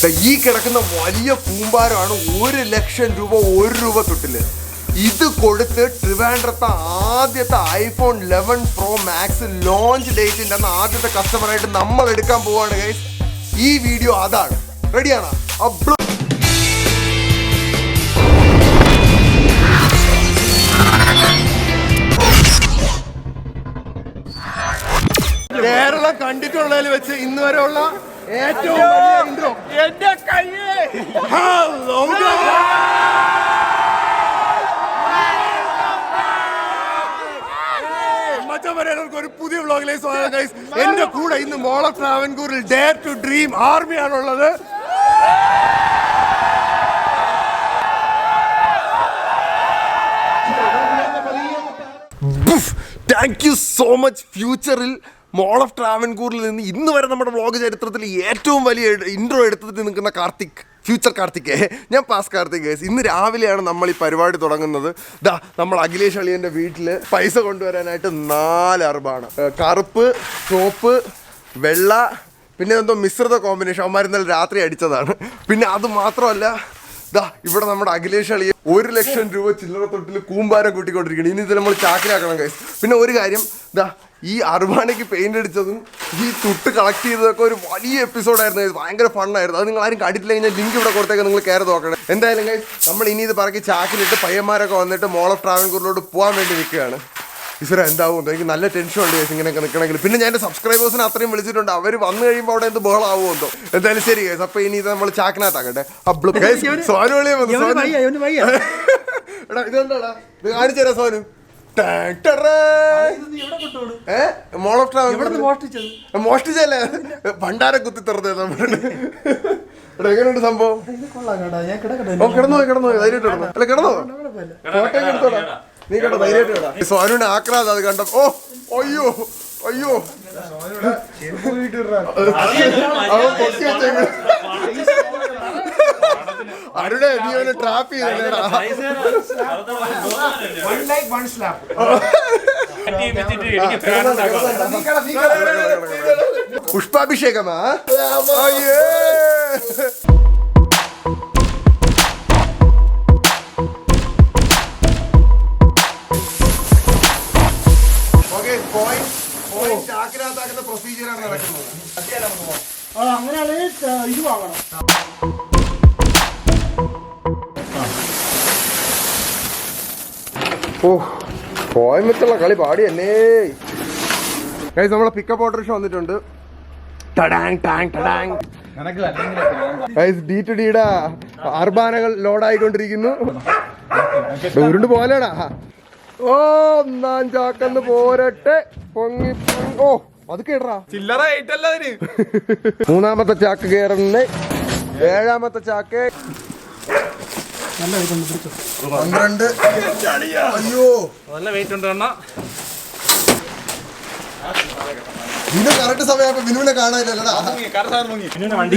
ഈ കിടക്കുന്ന വലിയ കൂമ്പാരമാണ് 1 ലക്ഷം രൂപ 1 രൂപ തൊട്ടില്. ഇത് കൊടുത്ത് ട്രിവാൻഡ്രത്തെ ആദ്യത്തെ iPhone 11 Pro Max ലോഞ്ച് ഡേറ്റിന്റെ അന്ന് ആദ്യത്തെ കസ്റ്റമറായിട്ട് നമ്മൾ എടുക്കാൻ പോവാണ് ഗൈസ്. ഈ വീഡിയോ അതാണ്. റെഡിയാണോ? കേരളം കണ്ടിട്ടുള്ളതിൽ വെച്ച് ഇന്ന് വരെ ഉള്ള ഏറ്റവും വലിയ ഇൻട്രോ. എന്റെ കയ്യേ ഒരു പുതിയ വ്ളോഗിലേക്ക് സ്വാഗതം ഗൈസ്. എന്റെ കൂടെ ഇന്ന് മോൾ ഓഫ് ട്രാവൻകൂറിൽ ഡെയർ ടു ഡ്രീം ആർമിയാണുള്ളത്. Thank you so much. ഫ്യൂച്ചറിൽ മോൾ ഓഫ് ട്രാവൻകൂറിൽ നിന്ന് ഇന്ന് വരെ നമ്മുടെ വ്ളോഗ് ചരിത്രത്തിൽ ഏറ്റവും വലിയ ഇൻട്രോ എടുത്തിട്ട് നിൽക്കുന്ന കാർത്തിക്, ഫ്യൂച്ചർ കാർത്തിക്. ഞാൻ പാസ് കാർത്തിക് ഗൈസ്. ഇന്ന് രാവിലെയാണ് നമ്മൾ ഈ പരിപാടി തുടങ്ങുന്നത്. നമ്മൾ അഖിലേഷ് അളിയൻ്റെ വീട്ടിൽ പൈസ കൊണ്ടുവരാനായിട്ട് 4 അർബാണ്. കറുപ്പ്, ചുവപ്പ്, വെള്ള, പിന്നെ എന്തോ മിശ്രിത കോമ്പിനേഷൻ. അവന്മാർ ഇന്നലെ രാത്രി അടിച്ചതാണ്. പിന്നെ അത് മാത്രമല്ല ഇവിടെ നമ്മുടെ അഖിലേഷ് അളിയൻ 1 ലക്ഷം രൂപ ചില്ലറ തൊട്ടിൽ കൂമ്പാരം കൂട്ടിക്കൊണ്ടിരിക്കണം. ഇനി ഇത് നമ്മൾ ചാക്കിലാക്കണം ഗൈസ്. പിന്നെ ഒരു കാര്യം, ഈ അർബാനയ്ക്ക് പെയിന്റ് അടിച്ചതും ഈ തുട്ട് കളക്ട് ചെയ്തതൊക്കെ ഒരു വലിയ എപ്പിസോഡായിരുന്നു. ഭയങ്കര ഫണ്ണായിരുന്നു. അത് നിങ്ങൾ ആരും കണ്ടിട്ടില്ലെങ്കിൽ ഞാൻ ലിങ്ക് ഇവിടെ കൊടുത്തേക്ക് നിങ്ങൾ കയറി നോക്കണം. എന്തായാലും ഗൈസ് നമ്മൾ ഇനി ഇത് പറക്കി ചാക്കിലിട്ട് പയ്യന്മാരൊക്കെ വന്നിട്ട് മോൾ ഓഫ് ട്രാവൻകൂറിലോട്ട് പോകാൻ വേണ്ടി നിൽക്കുകയാണ്. ഈശ്വര എന്താവും, എനിക്ക് നല്ല ടെൻഷൻ ഉണ്ട് ഗൈസ് ഇങ്ങനെയൊക്കെ നിൽക്കണമെങ്കിൽ. പിന്നെ ഞാൻ എൻ്റെ സബ്സ്ക്രൈബേഴ്സിനെ അത്രയും വിളിച്ചിട്ടുണ്ട്. അവർ വന്നു കഴിയുമ്പോൾ അവിടെ എന്ത് ബഹളമാവുമെന്തോ. എന്തായാലും ശരി ഗൈസ്. അപ്പോൾ ഇനി ഇത് നമ്മൾ ചാക്കിനകത്താക്കട്ടെ. സോനു വിളിയാ എടാ ഇതെന്താടാ ഇത് കാണിച്ചു തരാം സോനു. മോൾ ഓഫ് ട്രാവൽ മോഷ്ടിച്ചല്ലേ ഭണ്ഡാര കുത്തി തുറന്നത് നമ്മള്. എങ്ങനെയുണ്ട് സംഭവം? കിടന്നോ ധൈര്യമായിട്ട് കിടന്നോ. അല്ല കിടന്നോ, ഫോട്ടോ എടുത്തോടാ. നീ കേട്ടോ ധൈര്യമായിട്ട് കേടാ. സോനുവിനെ ആക്രാന്ത അത് കണ്ട. ഓ അയ്യോ അയ്യോ അരുടെ നീ അവനെ ട്രാപ്പ് ചെയ്തേടാ. പുഷ്പാഭിഷേകമാ. ചാക്കിനകത്താക്കുന്ന പ്രൊസീജിയറാണ് നടക്കുന്നത്. അങ്ങനെയാണെങ്കിൽ ഇത് വാങ്ങണം. ഓ കോയമ്പത്തുള്ള കളി പാടി അല്ലേ ഗൈസ്. നമ്മളെ പിക്കപ്പ് ഓട്ടോറിക്ഷ വന്നിട്ടുണ്ട്. ഗൈസ് D2Dയുടെ അർബാനകൾ ലോഡായിക്കൊണ്ടിരിക്കുന്നു. ഉരുണ്ട് പോലെടാ. ഓ ഒന്നാം ചാക്കന്ന് പോരട്ടെ. പൊങ്ങി ഓ അത് കേടാ ചില്ലറ. മൂന്നാമത്തെ ചാക്ക് കയറുന്നേ. 7ാമത്തെ ചാക്ക് 12. അയ്യോ നല്ല വെയിറ്റ് ഉണ്ട്. വിനു കറക്റ്റ് സമയം വിനുവിനെ കാണാനില്ലടാ. വണ്ടി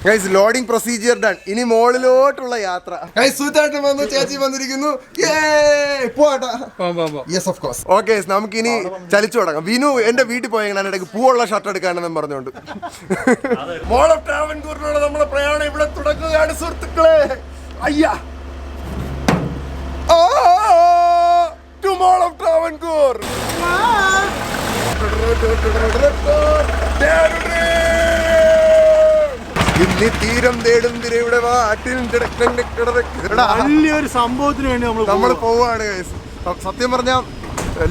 ഗൈസ് ലോഡിംഗ് പ്രൊസീജിയർ ഡൺ. ഇനി മോളിലോട്ടുള്ള യാത്ര. ഗൈസ് സുഹൃത്തായിട്ട് വന്നു, ചേച്ചി വന്നിരിക്കുന്നു. Yes of course. ഓക്കെ നമുക്ക് ഇനി ചലിച്ചു തുടങ്ങാം. വിനു എന്റെ വീട്ടിൽ പോയെങ്കിൽ ഇടയ്ക്ക് പൂവുള്ള ഷർട്ട് എടുക്കാനെന്നും പറഞ്ഞുകൊണ്ട് മോൾ ഓഫ് ട്രാവൻകൂറിനുള്ള നമ്മുടെ പ്രയാണം ഇവിടെ തുടങ്ങുകയാണ് സുഹൃത്തുക്കളെ. അയ്യാ ടു മോൾ ഓഫ് ട്രാവൻകൂർ. ഇനി തീരം തേടും തിരയുടെ വലിയൊരു സംഭവത്തിന് വേണ്ടി നമ്മൾ പോവാണ്. സത്യം പറഞ്ഞാൽ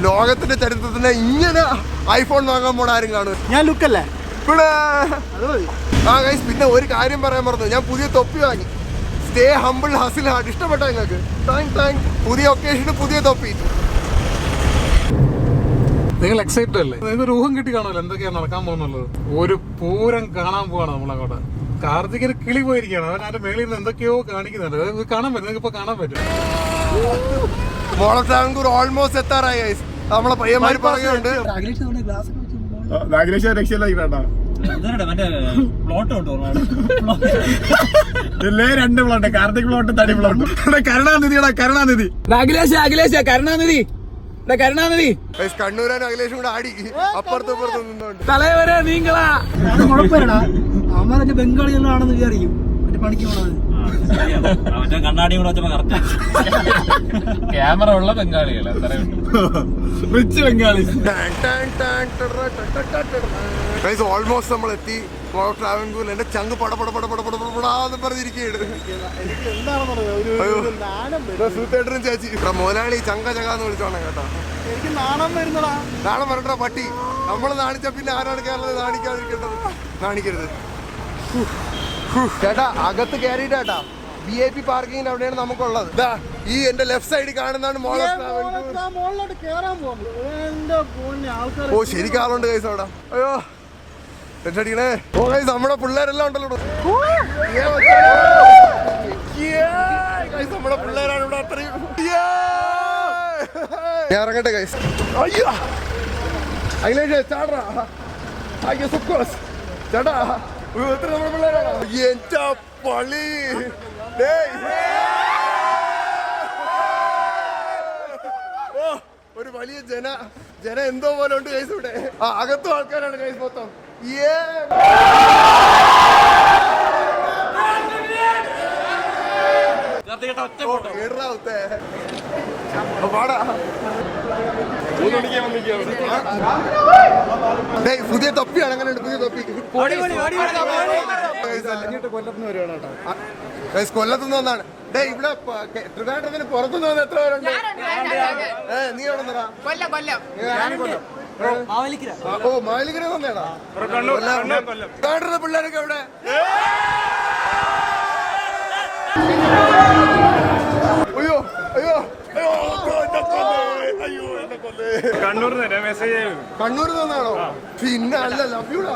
ലോകത്തിന്റെ ചരിത്രത്തിന് ഇങ്ങനെ ഐഫോൺ വാങ്ങാൻ പോണ ആരും കാണും. ഞാൻ ലുക്കല്ലേ ഇവിടെ. പിന്നെ ഒരു കാര്യം പറയാൻ പറഞ്ഞു. ഞാൻ പുതിയ തൊപ്പി വാങ്ങി. Stay humble hustle hard. ഇഷ്ടപ്പെട്ടോ നിങ്ങൾക്ക്? താങ്ക്. പുതിയ ഒക്കേഷന് പുതിയ തൊപ്പി. നിങ്ങൾ എക്സൈറ്റഡ് അല്ലേ? നിങ്ങൾക്ക് ഒരു ഊഹം കിട്ടി കാണുമല്ലോ എന്തൊക്കെയാണ് നടക്കാൻ പോകുന്നുള്ളത്. ഒരു പൂരം കാണാൻ പോവാണ് നമ്മളങ്ങോട്ട്. കാർത്തികന് കിളി പോയിരിക്കുകയാണ്. അവൻ അതിന്റെ മേളിൽ നിന്ന് എന്തൊക്കെയോ കാണിക്കുന്നുണ്ട്. കാണാൻ പറ്റും, നിങ്ങൾക്ക് ഇപ്പൊ കാണാൻ പറ്റും. മോൾ ഓഫ് ട്രാവൻകൂർ ഓൾമോസ്റ്റ് എത്താറായി ഗൈസ്. നമ്മളെ പയ്യന്മാര് പറയുന്നുണ്ട്. രക്ഷയിലായി വേണ്ട. രണ്ട് പ്ലോട്ട്, കാർത്തിക് പ്ലോട്ട്, തടി പ്ലോട്ട്. കരുണാനിധി. കരുണാനിധി കരുണാനിധി കണ്ണൂരാനും അഖിലേഷും കൂടെ ആടി അപ്പുറത്തും ഇപ്പുറത്തും നിന്നോണ്ട്. തലവരെ നീങ്ങളാ കുഴപ്പമില്ലടാ അമ്മ മറ്റേ ബംഗാളികളാണെന്ന് വിചാരിക്കും മറ്റേ പണിക്ക് പോണത്. കണ്ണാടി കൂടെ വെച്ചപ്പോ കറക്റ്റ് ക്യാമറ ഉള്ള ബംഗാളികൾ റിച്ച് ബംഗാളി. ഓൾമോസ്റ്റ് നമ്മൾ എത്തി ട്രാവൻകൂറിൽ. എന്റെ ചങ്ക് പടപടാന്ന് പറഞ്ഞിരിക്കുകയാണ്. ചേച്ചി മോനാളി ചങ്ക ചകാന്ന് വിളിച്ചോണം കേട്ടോ. എനിക്ക് നാണം വരുന്നടാ. നാണം വരണ്ട പട്ടി. നമ്മൾ നാണിച്ച പിന്നെ ആരാണ് കേരളത്തിൽ നാണിക്കാതിരിക്കേണ്ടത്? നാണിക്കരുത് ചേട്ടാ. അകത്ത് കയറിയിട്ടാ VIP പാർക്കിങ്ങിന് അവിടെയാണ് നമുക്കുള്ളത്. ഈ എന്റെ ലെഫ്റ്റ് സൈഡിൽ കാണുന്നതാണ് മോൾ ഓഫ് ട്രാവൻകൂർ. മോളിലോട്ട് കേറാൻ പോകുന്നു. എന്റെ പൊന്നെ ആൾക്കാർ. ഓ ശരിക്കും ആളുണ്ട് കൈസ് അവിടെ. അയ്യോ അടിക്കണേ. ഓ കൈസ് നമ്മുടെ പിള്ളേരെല്ലാം ഉണ്ടല്ലോ. നമ്മുടെ പിള്ളേരാണ് ഇവിടെ അത്രയും. ഞാൻ ഇറങ്ങട്ടെ കൈസ്. അയ്യോ അഖിലേഷ് ചാടാ. അയ്യോ സുക്കോസ് ചേട്ടാ. നമ്മുടെ പിള്ളേരാണ്. എന്റെ പള്ളി. ഓ ഒരു വലിയ ജന എന്തോ പോലെ ഉണ്ട് കൈസ് ഇവിടെ. അകത്തും ആൾക്കാരാണ് കൈസ് മൊത്തം. പുതിയ തൊപ്പിയാണ്. അങ്ങനെ പുതിയ തൊപ്പി കൊല്ലത്തുനിന്ന് വന്നാണ്. ഇവിടെ ട്രിവാൻഡ്രത്തിന് പുറത്തുനിന്ന് വന്ന് എത്ര പേരുണ്ട്? നീ എവിടെ നിന്നാ? ഓ മാവേലിക്കര വന്നേടാ. ട്രിവാൻഡ്രത്തെ പിള്ളേരൊക്കെ എവിടെ? അയ്യോ അയ്യോ അയ്യോ കണ്ണൂരിൽ നിന്നാണോ? പിന്നെ അല്ല ലഭ്യൂടാ.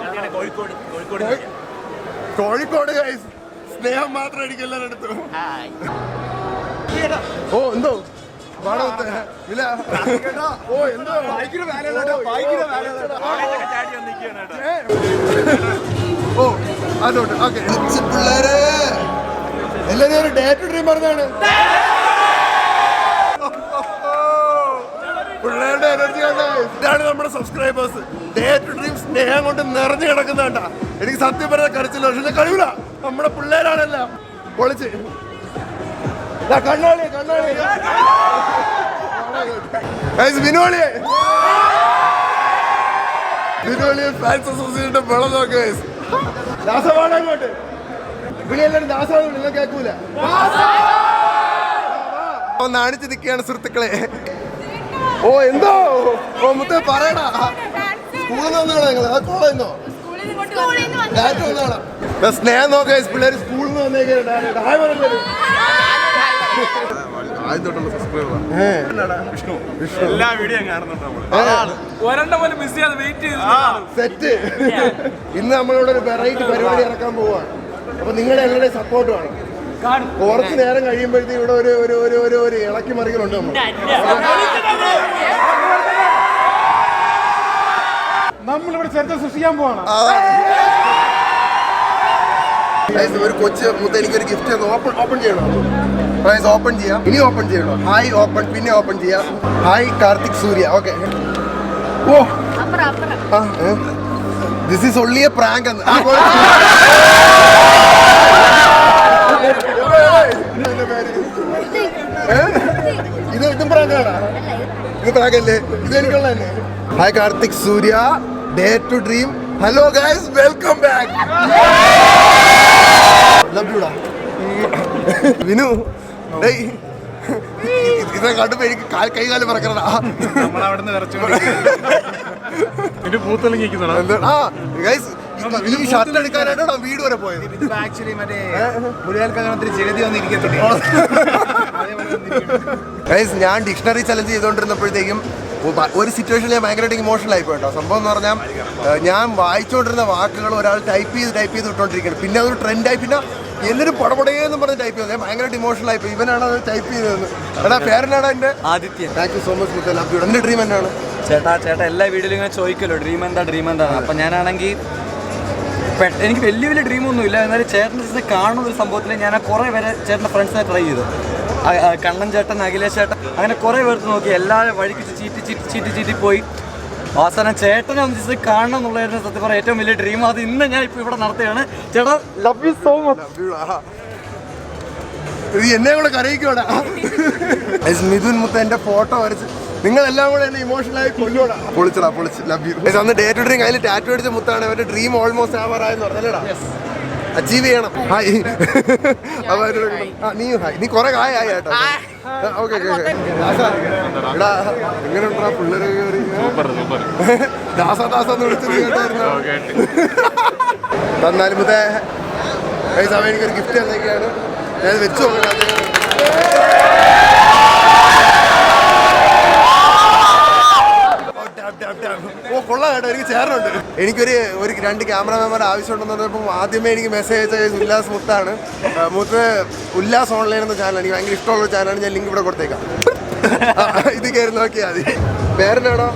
കോഴിക്കോട് ഗൈസ്. സ്നേഹം മാത്രം എനിക്ക് എല്ലാവരും എടുത്തു. ഓ എന്തോ ഇല്ല. ഓ എന്തോ ഓ അതോട്ട് ഓക്കെ. പിള്ളേര് എല്ലാരും ഒരു ഡേ ടു ഡ്രീം പറഞ്ഞാണ്. പിള്ളേരുടെ എനർജി ഇതാണ് നമ്മുടെ സബ്സ്ക്രൈബേഴ്സ്. ഡേ ടു ഡ്രീം സ്നേഹം കൊണ്ട് നിറഞ്ഞു കിടക്കുന്നതാണ്ടാ. എനിക്ക് സത്യം പറയാൻ കരച്ചില്ല. പക്ഷെ കഴിയൂല. നമ്മുടെ പിള്ളേരാണെല്ലാം പൊളിച്ച്. കണ്ണാളി വിനോളിയെ ഫാൻസ് അസോസിയേഷന്റെ വെള്ളം നോക്ക്. ദാസവാണ് അങ്ങോട്ട് വിളിയെല്ലാരും ദാസാണ്. നിങ്ങൾ കേൾക്കൂല. നാണിച്ച് നിൽക്കുകയാണ് സുഹൃത്തുക്കളെ. ഓ എന്തോ ഓ മുത്തേ പറയടാ. സ്കൂളിൽ നിന്ന് വന്നാണോ നിങ്ങൾ? ആ കോളേജിൽ നിന്നോ? സ്നേഹം നോക്ക പിള്ളേർ സ്കൂളിൽ നിന്ന് വന്നേക്കാണ്. എല്ലാ വീഡിയോ സെറ്റ്. ഇന്ന് നമ്മളിവിടെ ഒരു വെറൈറ്റി പരിപാടി ഇറക്കാൻ പോവാണ്. അപ്പൊ നിങ്ങളുടെ എല്ലാവരുടെയും സപ്പോർട്ട് വേണം. കുറച്ച് നേരം കഴിയുമ്പോഴത്തേക്ക് ഇവിടെ ഒരു ഇളക്കി മറിക്കലുണ്ട്. നമ്മളിവിടെ ചരിത്രം സൃഷ്ടിക്കാൻ പോവാണ്. ഒരു കൊച്ചു മുത്ത എനിക്കൊരു ഗിഫ്റ്റ് ഓപ്പൺ ചെയ്യണം. ഓപ്പൺ ചെയ്യാം. ഇനി ഓപ്പൺ ചെയ്യണോ? Hi open. പിന്നെ ഓപ്പൺ ചെയ്യാം. Hi Karthik Surya. Okay. Oh this is only a prank എന്ന്. ഇതും പ്രാങ്കാണ്. ഇത് പ്രാങ്കല്ലേ? ഇത് എനിക്കുള്ള തന്നെ. Hi Karthik Surya dare to dream. Hello guys welcome back. Love യുടാ വിനു. ഇതെ കണ്ടുമ്പോ എനിക്ക് കൈകാലം പറക്കണടാ. ഈ ഷർട്ട് എടുക്കാനായിട്ടാണോ വീട് വരെ പോയത്? ഞാൻ ഡിക്ഷണറി ചലഞ്ച് ചെയ്തുകൊണ്ടിരുന്നപ്പോഴത്തേക്കും ഒരു സിറ്റുവേഷനിൽ ഞാൻ ഭയങ്കരമായിട്ട് ഇമോഷണൽ ആയിപ്പോയി കേട്ടോ. സംഭവം എന്ന് പറഞ്ഞാൽ ഞാൻ വായിച്ചുകൊണ്ടിരുന്ന വാക്കുകൾ ഒരാൾ ടൈപ്പ് ചെയ്ത് വിട്ടോണ്ടിരിക്കുകയാണ്. പിന്നെ അതൊരു ട്രെൻഡായി. പിന്നെ എല്ലാവരും പടപടയെന്ന് പറഞ്ഞ് ടൈപ്പ് ചെയ്തത്. ഞാൻ ഭയങ്കരമായിട്ട് ഇമോഷണൽ ആയിപ്പോയി. ഇവനാണ് അത് ടൈപ്പ് ചെയ്തതെന്ന്. എടാ പേരനാണ് എൻ്റെ Adithyan. Thank you so much മുത്തേ. Love you. എൻ്റെ ഡ്രീം എന്നാണ്? ചേട്ടാ എല്ലാ വീഡിയോയിലും ഇങ്ങനെ ചോദിക്കല്ലോ ഡ്രീം എന്താ. അപ്പം ഞാനാണെങ്കിൽ എനിക്ക് വലിയ ഡ്രീമൊന്നും ഇല്ല. എന്നാലും ചേട്ടൻ്റെ കാണുന്ന ഒരു സംഭവത്തിൽ ഞാൻ കുറേ പേരെ ചേട്ടൻ്റെ ഫ്രണ്ട്സിനെ ട്രൈ ചെയ്തു. കണ്ണൻ ചേട്ടൻ, അഖിലേഷ് ചേട്ടൻ, അങ്ങനെ കുറേ പേർക്ക് നോക്കി. എല്ലാവരും വഴിക്ക് ചീറ്റി പോയി. അവസാനം ചേട്ടനെ ഒന്ന് കാണണം എന്നുള്ളതായിരുന്നു സത്യം പറയാം ഏറ്റവും വലിയ ഡ്രീം. അത് ഇന്ന് ഞാൻ ഇപ്പോൾ ഇവിടെ നടത്തുകയാണ്. ചേട്ടാ ലവ് യു സോ മച്ച്. എന്നെ കൂടെ കരയിക്കോടാ. മിഥുൻ മുത്ത എന്റെ ഫോട്ടോ വരച്ച് നിങ്ങളെല്ലാം കൂടെ എന്നെ ഇമോഷണലായി കൊല്ലോടാ. പൊളിച്ചടാ, പൊളിച്ച്. Love you. അന്ന് ഡേ ടു ഡേ കയ്യിൽ ടാറ്റു അടിച്ച മുത്താണ്. അവരുടെ ഡ്രീം ഓൾമോസ്റ്റ് ആവാറായെന്ന് പറഞ്ഞല്ലേടാ. അച്ചീവ് ചെയ്യണം. ഹായ്. നീ ഹായ്. നീ കുറെ ഹായ് കേട്ടോ. ഓക്കെ എടാ എങ്ങനെയുണ്ടാ പിള്ളേരൊക്കെ കയറി ദാസാന്ന് വിളിച്ചത് കേട്ടായിരുന്നു. തന്നാലും മുത്തേ സമയം എനിക്കൊരു ഗിഫ്റ്റ് തന്നൊക്കെയാണ്. ഞാൻ വെച്ച് നോക്കട്ടെ. ഓ കൊള്ളാം കേട്ടോ, എനിക്ക് ചേർന്നുണ്ട്. എനിക്കൊരു 2 ക്യാമറാമാൻമാർ ആവശ്യമുണ്ടെന്ന് പറഞ്ഞപ്പോൾ ആദ്യമേ എനിക്ക് മെസ്സേജ് അയച്ച ഉല്ലാസ് മുത്താണ്. മുത്ത് ഉല്ലാസ് ഓൺലൈൻ എന്ന ചാനൽ എനിക്ക് ഭയങ്കര ഇഷ്ടമുള്ള ചാനലാണ്. ഞാൻ ലിങ്ക് ഇവിടെ കൊടുത്തേക്കാം. ഇത് കയറി നോക്കിയാൽ മതി. പേരെന്നാണോ?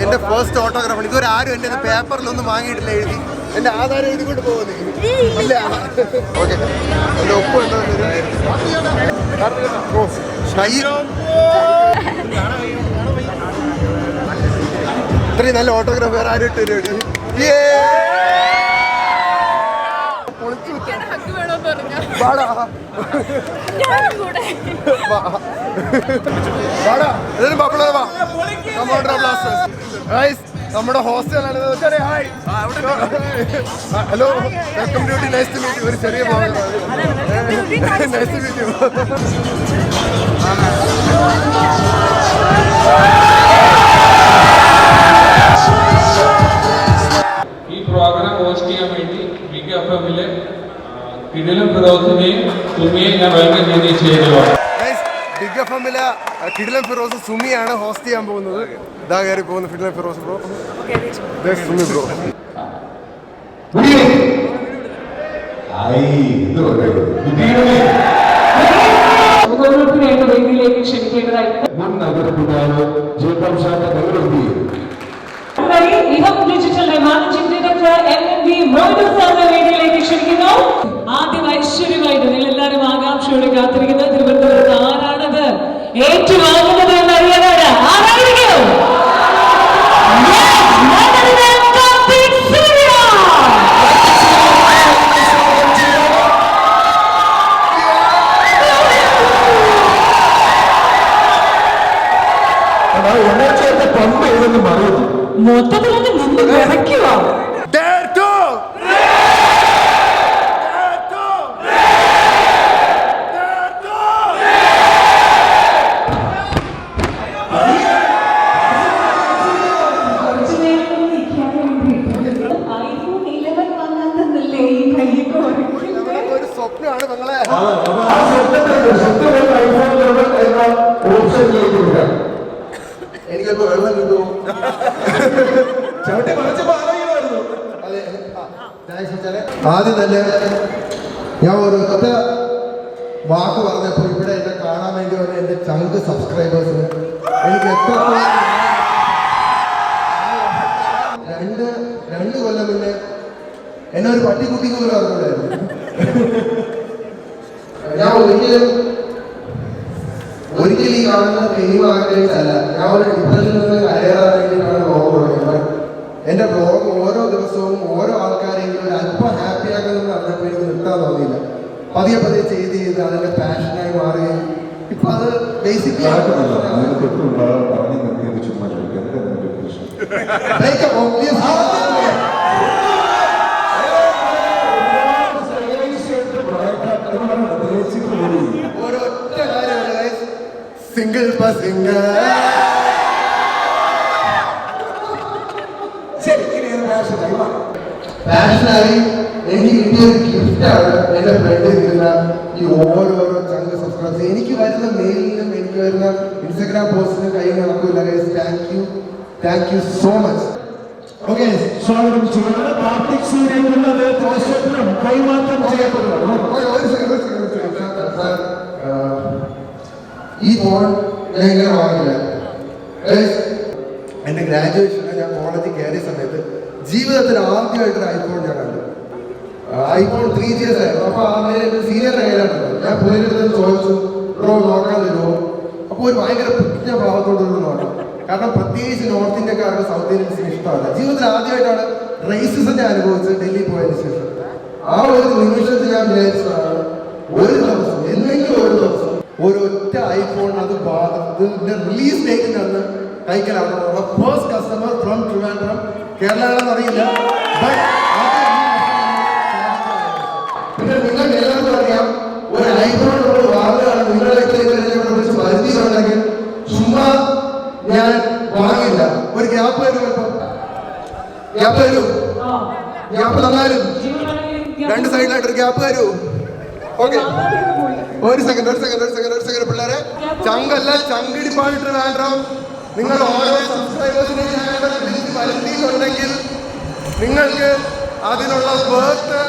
എന്റെ ഫസ്റ്റ് ഓട്ടോഗ്രാഫാണ്. ഇതുവരെ ആരും എൻ്റെ പേപ്പറിലൊന്നും വാങ്ങിയിട്ടില്ല. എഴുതി എന്റെ ആധാരം എഴുതിക്കൊണ്ട് പോകുന്നു. ഇല്ല ഓക്കെ. എൻ്റെ ഒപ്പ് ഉണ്ടോ? ഇത്രയും നല്ല ഓട്ടോഗ്രാഫ് വേറെ ആരും ഇട്ട് തരും. നമ്മുടെ ഹോസ്റ്റലാണ്. Hello, welcome to nice to meet you. ഒരു ചെറിയ നൈസ് ടു മീറ്റ് യു. ഈ പ്രോഗ്രാം ഹോസ്റ്റ് ചെയ്യാൻ വേണ്ടി ബിഗ് എഫ്എമ്മിലെ കിടിലം ഫിറോസിനെയും സുമിയെയും ഞാൻ വെൽക്കം ചെയ്യുകയാണ്. ബിഗ് എഫ്എമ്മിലെ കിടിലം ഫിറോസ് സുമിയാണ് ഹോസ്റ്റ് ചെയ്യാൻ പോകുന്നത്. ഇതാ കയറി പോകുന്നു കിടിലം ഫിറോസ് ബ്രോ. സുമി ബ്രോ. വേദിയിലേക്ക് ക്ഷണിക്കേണ്ടതായിട്ട് ഡിജിറ്റൽ മാനേജിംഗ് ഡയറക്ടർ MNV മോയിനു സാറിനെ വേദിയിലേക്ക് ക്ഷണിക്കുന്നു. ആദ്യം ഐശ്വര്യമായിട്ട് നിങ്ങളെല്ലാവരും ആകാംക്ഷയോടെ കാത്തിരിക്കുന്ന തിരുവനന്തപുരത്ത് ആരാണത് ഏറ്റുവാങ്ങുന്നത് എന്ന് അറിയാനാണ്. ആരായിരിക്കും? മൊത്തത്തിലൊന്ന് നിന്ന് വിറയ്ക്കുക. ഒരു സ്വപ്നമാണ് നിങ്ങളെ. എനിക്കപ്പോ വെള്ളം കിട്ടുമോ? ആദ്യം തന്നെ ഞാൻ ഒരു ഒറ്റ വാക്ക് പറഞ്ഞപ്പോൾ ഇവിടെ എന്നെ കാണാൻ വേണ്ടി വന്ന എൻ്റെ ചങ്ക് സബ്സ്ക്രൈബേഴ്സിന് എനിക്ക് രണ്ട് കൊല്ലം മുന്നേ എന്നെ ഒരു പട്ടിക്കുട്ടിക്ക് പോലും അറിഞ്ഞൂടായിരുന്നു. ഞാൻ ഒരിക്കലും ഈ കാണുന്ന ഫെയിം ആഗ്രഹിച്ചല്ല. ഞാൻ ഒരു ഡിപ്രഷനിൽ നിന്ന് കയറാൻ വേണ്ടിയിട്ടാണ് ബ്ലോഗ് തുടങ്ങിയത്. എൻ്റെ ബ്ലോഗ് ഓരോ ദിവസവും ഓരോ ആൾക്കാരെങ്കിലും ഒരു അല്പം ഹാപ്പി ആക്കുന്നത് അറിഞ്ഞപ്പോൾ എനിക്ക് നിർത്താൻ തോന്നിയില്ല. പതിയെ ചെയ്ത് അതിൻ്റെ പാഷനായി മാറുകയും ഇപ്പം അത് ബേസിക്കലി ഒരൊറ്റ കാര്യമല്ല, സിംഗിൾ സിംഗിൾ പാഷനായി എനിക്ക് കിട്ടിയൊരു ഗിഫ്റ്റാണ് എൻ്റെ ഫ്രണ്ട് കിട്ടുന്ന ഈ ഓരോരോ ചങ്ക് സബ്സ്ക്രൈബേഴ്സ്. എനിക്ക് വരുന്ന മെയിലിനും എനിക്ക് വരുന്ന ഇൻസ്റ്റഗ്രാം പോസ്റ്റിനും കൈ നടക്കില്ല. Thank you so much. Okay, സ്വാഗതം ചെയ്യുന്നത് കാർത്തിക് സൂര്യനുള്ള കൈമാറ്റം ചെയ്യപ്പെടുന്നു. ഈ ഫോൺ ഞാൻ ഇങ്ങനെ വാങ്ങില്ല. എൻ്റെ ഗ്രാജുവേഷന് ഞാൻ കോളേജിൽ കയറിയ സമയത്ത് ജീവിതത്തിൽ ആദ്യമായിട്ടൊരു ഐഫോൺ ഞാൻ കണ്ടു. iPhone 3GS ആയിരുന്നു. അപ്പോൾ ആ സീനിയറിൻ്റെ കയ്യിലാണല്ലോ. ഞാൻ പുള്ളിയുടെ ചോദിച്ചു ബ്രോ നോക്കാൻ തരുമോ. അപ്പോൾ ഒരു ഭയങ്കര പ്രതിജ്ഞ ഭാവത്തോടുള്ള നോക്കാം. കാരണം പ്രത്യേകിച്ച് നോർത്ത് ഇന്ത്യക്കാർക്ക് സൗത്ത് ഇന്ത്യൻസിന് ഇഷ്ടമല്ല. ജീവിതത്തിൽ ആദ്യമായിട്ടാണ് റേസിസത്തെ അനുഭവിച്ചത് ഡൽഹി പോയതിനു ശേഷം. ആ ഒരു നിമിഷത്തിൽ ഞാൻ വിചാരിച്ചതാണ് ഒരു ദിവസം എന്തെങ്കിലും ഒരു ദിവസം ഒരൊറ്റ ഐഫോൺ അത് റിലീസ് ഡേറ്റിന് അന്ന് കൈക്കലാണ്. ഫസ്റ്റ് കസ്റ്റമർ ഫ്രം ട്രിവാൻഡ്രം, കേരളമാണെന്ന് അറിയില്ല. പിന്നെ നിങ്ങൾക്ക് എല്ലാവർക്കും അറിയാം, ഒരു ഐഫോൺ നമ്മൾ വാങ്ങുകയാണ് നിങ്ങളുടെ വിളിച്ച് പരിധിയുണ്ടെങ്കിൽ ചുമ്മാ ഞാൻ വാങ്ങില്ല. ഒരു ഗ്യാപ്പ് വരും, ഗ്യാപ്പ് വരൂ, ഗ്യാപ്പ് തന്നാലും രണ്ട് സൈഡിലായിട്ടൊരു ഗ്യാപ്പ് തരൂ. ഓക്കെ, ഒരു സെക്കൻഡ് പിള്ളേരെ, ചങ്കല്ല ചങ്കിടിപ്പാടിട്ട് വേണ്ട. നിങ്ങൾ ഓരോ സബ്സ്ക്രൈബേഴ്സിനെ വരുത്തിയിട്ടുണ്ടെങ്കിൽ നിങ്ങൾക്ക് അതിനുള്ള വേർത്ത്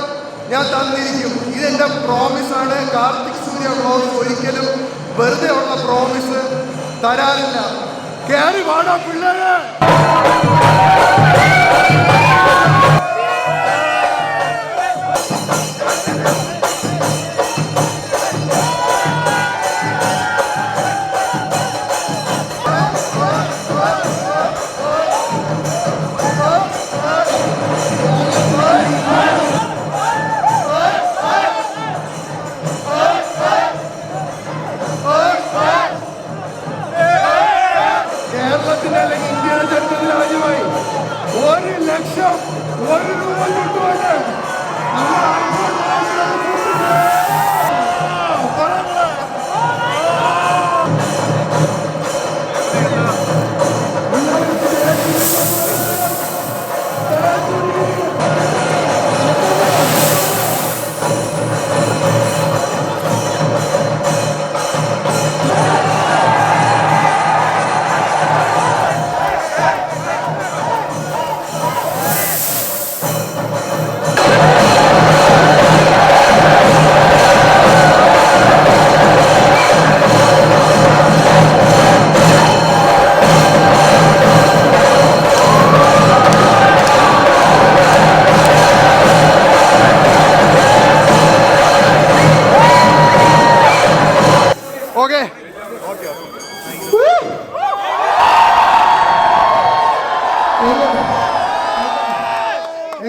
ഞാൻ തന്നിരിക്കും. ഇതെന്റെ പ്രോമിസാണ്. കാർത്തിക് സൂര്യ വ്ലോഗ്സ് ഒരിക്കലും വെറുതെ ഉള്ള പ്രോമിസ് തരാറില്ല. കേറി വാടാ പിള്ളേരെ.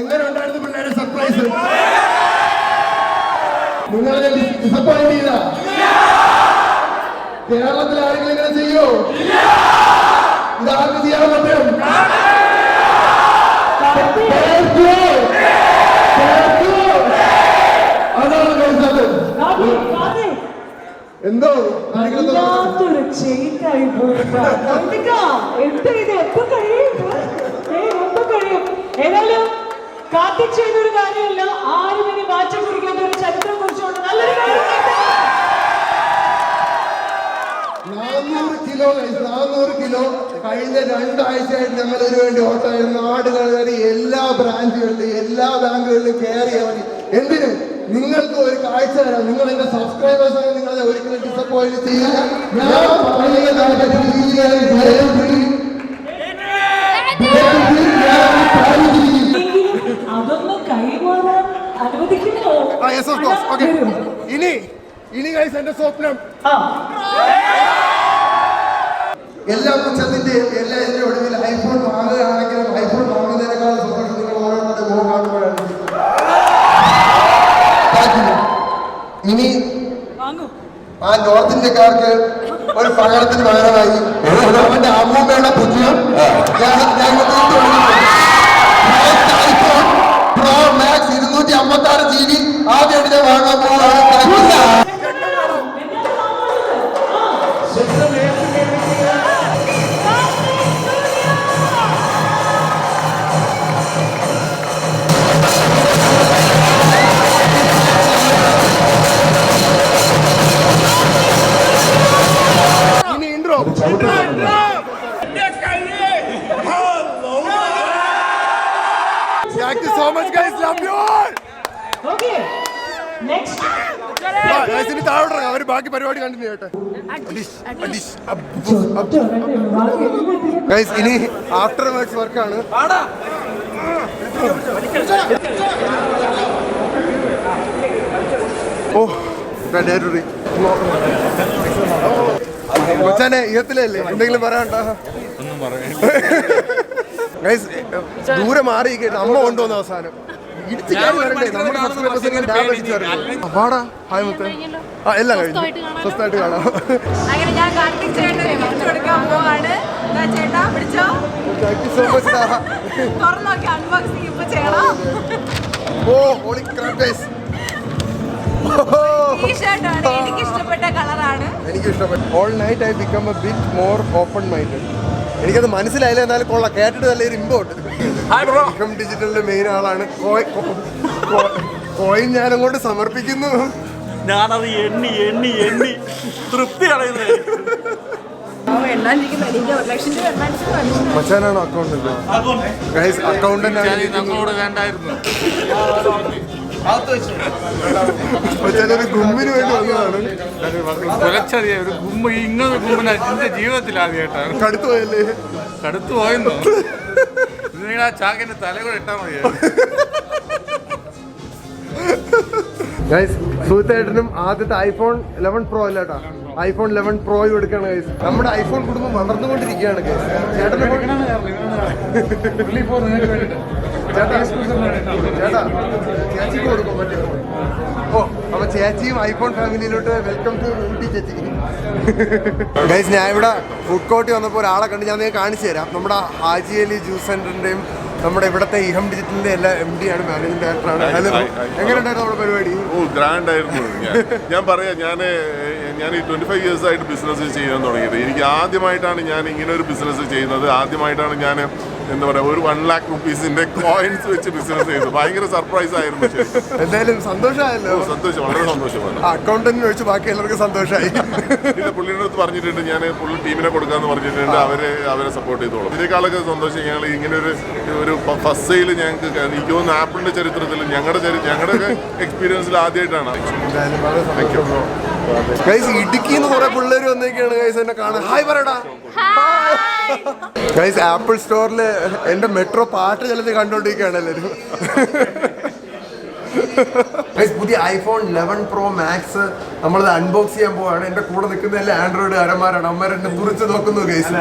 എങ്ങനെ ഉണ്ടായിരുന്നു പിള്ളേരെ സർപ്രൈസ്? നിങ്ങളെ ഡിസപ്പോയിന്റ് ചെയ്ത കേരളത്തിൽ ആരെങ്കിലും ഇങ്ങനെ ചെയ്യോ? ഇതാർക്ക് ചെയ്യാൻ പറ്റും? അതാണ് കഴിച്ചത്. എന്തോ വല്ലാത്തൊരു ചെയ്തായി പോയിട്ടാ. എന്താ ഇത്? എപ്പോ കഴിയും? ഏതായാലും കാർത്തിക് ചെയ്യുന്നൊരു കാര്യമില്ല. ആരും ഇനി മാറ്റം കുറിക്കാത്ത ഒരു ചരിത്രം കുറിച്ചുകൊണ്ട് നല്ലൊരു കാര്യം. 400 കിലോ കഴിഞ്ഞ 2 ആഴ്ചയായിട്ട് ഞങ്ങൾ ഇതിനു വേണ്ടി ഓട്ടമായിരുന്നു. നാടുകൾ കയറി എല്ലാ ബ്രാഞ്ചുകളിലും എല്ലാ ബാങ്കുകളിലും കയറി ഇറങ്ങി. എന്തിനും നിങ്ങൾക്ക് ഒരു കാഴ്ച തരാം. നിങ്ങൾ എന്റെ സബ്സ്ക്രൈബേഴ്സാണ്. നിങ്ങളെ ഒരിക്കലും ഡിസപ്പോയിന്റ് ചെയ്യാൻ അതൊന്ന് കൈമാറാൻ അനുവദിക്കുമോ? ഇനി ഗൈസ് എന്റെ സ്വപ്നം എല്ലാ പുച്ഛത്തിന്റെയും എല്ലാ ഇതിന്റെ ഒടുവിൽ ഐഫോൺ വാങ്ങുകയാണെങ്കിലും ഐഫോൺ വാങ്ങുന്നതിനേക്കാൾ സന്തോഷം നിങ്ങൾ ഓരോരുത്തരുടെ മുഖം കാണുമ്പോഴാണ്. ഇനി ആ നോർത്ത് ഇന്ത്യക്കാർക്ക് ഒരു പകരത്തിന് പകരമായി അവന്റെ അമ്മൂമ്മയുടെ പുണ്യം ഐഫോൺ പ്രോ മാക്സ് 256 GB ആദ്യമായിട്ട് ഞാൻ വാങ്ങാൻ പോകുന്നതാണ്. Thank you so much guys, love you all. Okay, next. ഇനി താഴോട്ട് അവർ ബാക്കി പരിപാടി കണ്ടിന്യൂ ചെയ്യട്ടെ. ഗൈസ് ഇനി ആഫ്റ്റർ മാച്ച് വർക്കാണ്. ഓ കൊച്ചാനെ ഈയത്തിലല്ലേ എന്തെങ്കിലും പറയാനുണ്ടോ? Guys, ദൂരെ മാറി അമ്മ കൊണ്ടുവന്ന അവസാനം ഇടിച്ച് കയറി വരണ്ടേ നമ്മുടെ സബ്സ്ക്രൈബേഴ്സിനെ ഡാമേജ് വരണ്ടേ. പാടാ ഹായ് മുത്തേ. ആ എല്ലാം കഴിഞ്ഞു, സ്വസ്ഥമായിട്ട് കാണാം. അങ്ങനെ ഞാൻ കാർത്തിക് ചേട്ടന് ഗിഫ്റ്റ് കൊടുക്കാൻ പോവാണ്. ചേട്ടാ പിടിച്ചോ. Thank you so much. തുറന്നു നോക്കി അൺബോക്സിംഗ് ഇപ്പൊ ചെയ്യണം. ഓ ഹോളി ക്രാപ്പ് ഗയ്സ്, ഈ ഷർട്ടാണ് എനിക്ക് ഇഷ്ടപ്പെട്ട കളറാണ്. എനിക്ക് ഇഷ്ടപ്പെട്ടു. All night I become A bit more open minded. എനിക്കത് മനസ്സിലായില്ല, എന്നാലും കൊള്ളാം, കേട്ടിട്ട് നല്ലൊരു ഇമ്പോർട്ട്. ഇൻകം ഡിജിറ്റലിന്റെ മെയിൻ ആളാണ്. കോയിൻ ഞാൻ അങ്ങോട്ട് സമർപ്പിക്കുന്നു. ഞാനത് എണ്ണി എണ്ണി എണ്ണി തൃപ്തി അടയുന്നത്. മച്ചാനാണോ അക്കൗണ്ടന്റ്? ഗൈസ് അക്കൗണ്ടന്റ് നമ്മളോട് വേണ്ടായിരുന്നു. മച്ചാനൊരു ഗുമ്മിന് വേണ്ടി വന്നതാണ്. കുറച്ചറിയാം, ഒരു ഗുമ്മ ഇങ്ങനെ ഗുമ്മിന എന്റെ ജീവിതത്തിൽ ആദ്യമായിട്ടാണ്. കടുത്തു പോയല്ലേ? കടുത്തു പോയെന്നോ? നിങ്ങൾ ആ ചാക്കിന്റെ തല കൂടെ ഇട്ടാൽ മതിയായിരുന്നു. ഗൈസ് സുഹൃത്തേട്ടനും ആദ്യത്തെ ഐഫോൺ 11 Pro അല്ല കേട്ടോ, ഐഫോൺ 11 Pro എടുക്കാണ് ഗൈസ്. നമ്മുടെ ഐഫോൺ കുടുംബം വളർന്നുകൊണ്ടിരിക്കുകയാണ് ഗൈസ്. ചേട്ടനെ ചേട്ടാ ചേച്ചിക്ക് കൊടുക്കും പറ്റേ? ഓ അപ്പൊ ചേച്ചിയും ഐഫോൺ ഫാമിലിയിലോട്ട് വെൽക്കം ടു ഊട്ടി ചേച്ചിക്ക്. ഗൈസ് ഞാൻ ഇവിടെ ഫുഡ് കോർട്ടിൽ വന്നപ്പോൾ ഒരാളെ കണ്ട് ഞാൻ നിങ്ങൾക്ക് കാണിച്ചു തരാം. നമ്മുടെ ഹാജി അലി ജ്യൂസ് സെന്ററിന്റെയും നമ്മുടെ ഇവിടുത്തെ ഇഹം ഡിജിറ്റലിന്റെ എല്ലാ MD ആണ്, മാനേജിംഗ് ഡയറക്ടറാണ്. ഹലോ, എങ്ങനെയുണ്ടായിരുന്നു നമ്മുടെ പരിപാടി? ഓ ഗ്രാൻഡ് ആയിരുന്നു. ഞാൻ പറയാം, ഞാൻ ഈ 25 years ആയിട്ട് ബിസിനസ് ചെയ്യാൻ തുടങ്ങിയത്. എനിക്ക് ആദ്യമായിട്ടാണ് ഞാൻ ഇങ്ങനെ ഒരു ബിസിനസ് ചെയ്യുന്നത്. ആദ്യമായിട്ടാണ് ഞാൻ എന്താ പറയുക, ഒരു 1 lakh rupeesന്റെ കോയിൻസ് വെച്ച് ബിസിനസ് ചെയ്തത്. ഭയങ്കര സർപ്രൈസ് ആയിരുന്നു. എന്തായാലും സന്തോഷമായല്ലോ. സന്തോഷം, വളരെ സന്തോഷമാണ്. അക്കൗണ്ടന്റിന് ഒഴിച്ച് ബാക്കി എല്ലാവർക്കും സന്തോഷമായി. പിന്നെ പുള്ളിയുടെ അടുത്ത് പറഞ്ഞിട്ടുണ്ട്, ഞാൻ ഫുൾ ടീമിനെ കൊടുക്കാന്ന് പറഞ്ഞിട്ടുണ്ട്. അവരെ സപ്പോർട്ട് ചെയ്തോളും. ഇതിനേക്കാളൊക്കെ സന്തോഷം ഞങ്ങൾ ഇങ്ങനെ ഒരു ഫസ്റ്റ് സെയിൽ ഞങ്ങൾക്ക് എനിക്ക് തോന്നുന്നു ആപ്പിളിന്റെ ചരിത്രത്തിൽ ഞങ്ങളുടെ എക്സ്പീരിയൻസിൽ ആദ്യമായിട്ടാണ്. ഗൈസ് ഇടുക്കിന്ന് കുറെ പിള്ളേര് വന്നേക്കാണ് ഗൈസ് എന്നെ കാണാൻ. ഹായ് പറയടാ. ഗൈസ് ആപ്പിൾ സ്റ്റോറിൽ എന്റെ മെട്രോ പാട്ട് ചിലത് കണ്ടോണ്ടിരിക്കുകയാണ് എല്ലാവരും. ഗൈസ് പുതിയ ഐഫോൺ 11 Pro Max നമ്മളത് അൺബോക്സ് ചെയ്യാൻ പോവാണ്. എന്റെ കൂടെ നിൽക്കുന്ന എല്ലാ ആൻഡ്രോയിഡ് അരമാരാണ്. അമ്മരെന്നെ തുറച്ച് നോക്കുന്നു ഗൈസ്.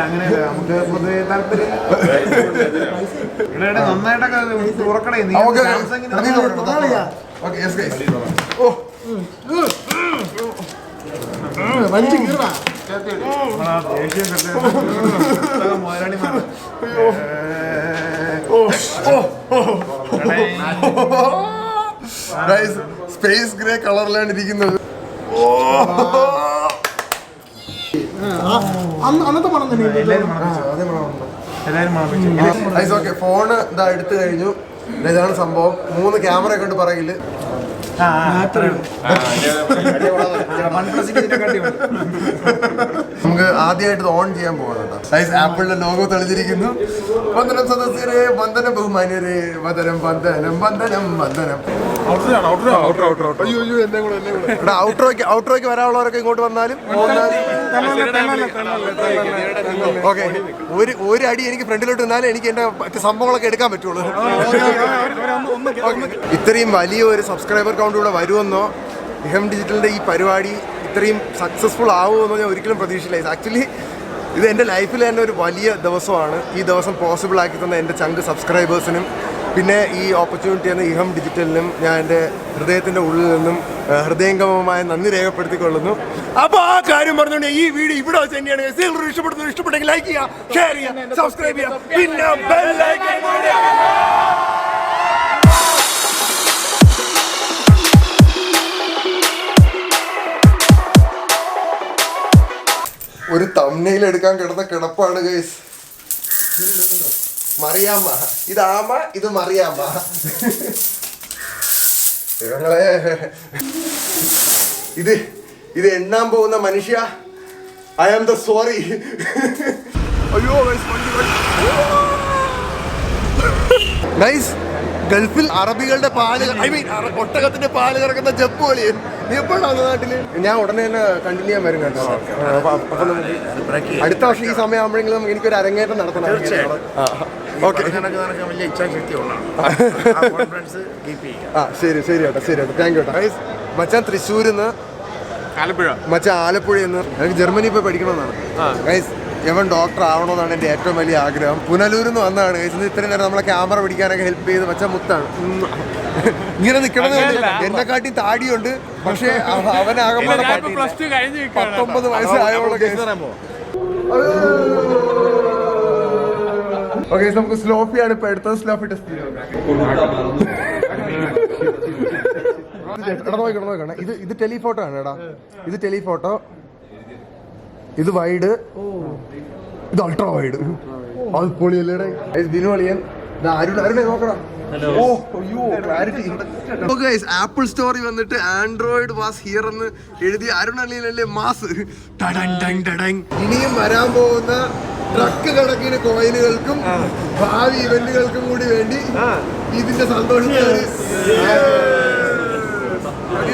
സ്പേസ് ഗ്രേ കളറിലാണ് ഇരിക്കുന്നത്. അന്നത്തെ പണം തന്നെ ഫോണ് ഇതാ എടുത്തു കഴിഞ്ഞു. ഇതാണ് സംഭവം. 3 ക്യാമറ കൊണ്ട് പറയില്ല. നമുക്ക് ആദ്യമായിട്ട് ഓൺ ചെയ്യാൻ പോകണം. ആപ്പിളിന്റെ ലോഗോ തെളിഞ്ഞിരിക്കുന്നു. വന്ദനം സദസ്യരെ, വന്ദനം ബഹുമാന്യരെ, വന്ദനം വന്ദനം വന്ദനം വന്ദനം. അയ്യോ എന്നെ കൂടെ ഔട്ട്രോയ്ക്ക് വരാനുള്ളവരൊക്കെ ഇങ്ങോട്ട് വന്നാലും ഓക്കെ. ഒരു അടി എനിക്ക് ഫ്രണ്ടിലോട്ട് നിന്നാലും എനിക്ക് എന്റെ മറ്റു സംഭവങ്ങളൊക്കെ എടുക്കാൻ പറ്റുള്ളൂ. ഇത്രയും വലിയ ഒരു സബ്സ്ക്രൈബർ കൗണ്ട് ഇവിടെ വരുമെന്നോ, ഇഹം ഡിജിറ്റലിന്റെ ഈ പരിപാടി ഇത്രയും സക്സസ്ഫുൾ ആവുമെന്നോ ഞാൻ ഒരിക്കലും പ്രതീക്ഷിച്ചില്ല. ആക്ച്വലി ഇത് എൻ്റെ ലൈഫിൽ തന്നെ ഒരു വലിയ ദിവസമാണ്. ഈ ദിവസം പോസിബിൾ ആക്കി തന്ന എൻ്റെ ചങ്ക് സബ്സ്ക്രൈബേഴ്സിനും പിന്നെ ഈ ഓപ്പർച്യൂണിറ്റി എന്ന ഇഹം ഡിജിറ്റലിനും ഞാൻ എൻ്റെ ഹൃദയത്തിൻ്റെ ഉള്ളിൽ നിന്നും ഹൃദയംഗമമായ നന്ദി രേഖപ്പെടുത്തിക്കൊള്ളുന്നു. അപ്പോൾ ആ കാര്യം പറഞ്ഞുകൊണ്ട് ഈ വീഡിയോ ഇവിടെ വെച്ച് തന്നെയാണ്. ഇഷ്ടപ്പെട്ടെങ്കിൽ ലൈക്ക് ചെയ്യുക, ഷെയർ ചെയ്യുക, സബ്സ്ക്രൈബ് ചെയ്യുക, പിന്നെ ബെൽ ഐക്കൺ. ഒരു തംബ്നെയിൽ എടുക്കാൻ കിടന്ന കിടപ്പാണ് ഗൈസ്. മറിയാമ്മ, ഇത് ആമ, ഇത് മറിയാമ്മ. ഇവങ്ങളെ ഇത് എണ്ണാൻ പോകുന്ന മനുഷ്യ, ഐ ആം ദ സോറി. അയ്യോ ഗൈസ്, ഗൾഫിൽ അറബികളുടെ പാല്, ഒട്ടകത്തിന്റെ പാല് കറക്കുന്ന ജപ്പ് പോലെയും. നീ എപ്പോഴാണ് നാട്ടില്? ഞാൻ ഉടനെ തന്നെ കണ്ടിന്യൂ ചെയ്യാൻ വരും കേട്ടോ. അപ്പൊ നമുക്ക് അടുത്ത വർഷം ഈ സമയമാകുമ്പോഴെങ്കിലും എനിക്കൊരു അരങ്ങേറ്റം നടത്തണം. ഓക്കെ, ശരി കേട്ടോ, താങ്ക് യു കേട്ടോ. മച്ചാൻ തൃശ്ശൂരിൽ നിന്ന് മച്ചാ ആലപ്പുഴയിൽ നിന്ന് എനിക്ക് ജർമ്മനി പോയി പഠിക്കണമെന്നാണ് ഗൈസ്. ഇവൻ ഡോക്ടർ ആവണമെന്നാണ് എൻ്റെ ഏറ്റവും വലിയ ആഗ്രഹം. പുനലൂരിൽ നിന്ന് വന്നതാണ് ഗൈസ്. ഇത്രയും നേരം നമ്മളെ ക്യാമറ പിടിക്കാനൊക്കെ ഹെൽപ്പ് ചെയ്ത് മച്ചാ മുത്താണ്. ഇങ്ങനെ നിൽക്കണത് എന്നെക്കാട്ടി താടിയുണ്ട്, പക്ഷേ അവനാകമാണ് 19 വയസ്സായോളം. ഓക്കെ, നമുക്ക് സ്ലോഫിയാണ് ഇപ്പൊ എടുത്തത്. സ്ലോഫി ടെസ്റ്റ് നോക്കണം. ഇത് ടെലിഫോട്ടോ ആണ് എടാ. ഇത് ടെലിഫോട്ടോ, ഇത് വൈഡ്, ഇത് അൾട്രാ വൈഡ്. അത് പൊളിയല്ലേടെ. ബിനു അളിയൻ അരുണെ നോക്കണം. ഓ അയ്യോ ക്ലാരിറ്റി. ആപ്പിൾ സ്റ്റോറി വന്നിട്ട് ആൻഡ്രോയിഡ് വാസ് ഹിയർ എന്ന് എഴുതി അരുണളിയനല്ലേ മാസ്. ഇനിയും വരാൻ പോകുന്ന ട്രക്ക് കണക്കിന് കോയിനുകൾക്കും ഭാവി ഇവന്റുകൾക്കും കൂടി വേണ്ടി ഇതിന്റെ സന്തോഷത്തിൽ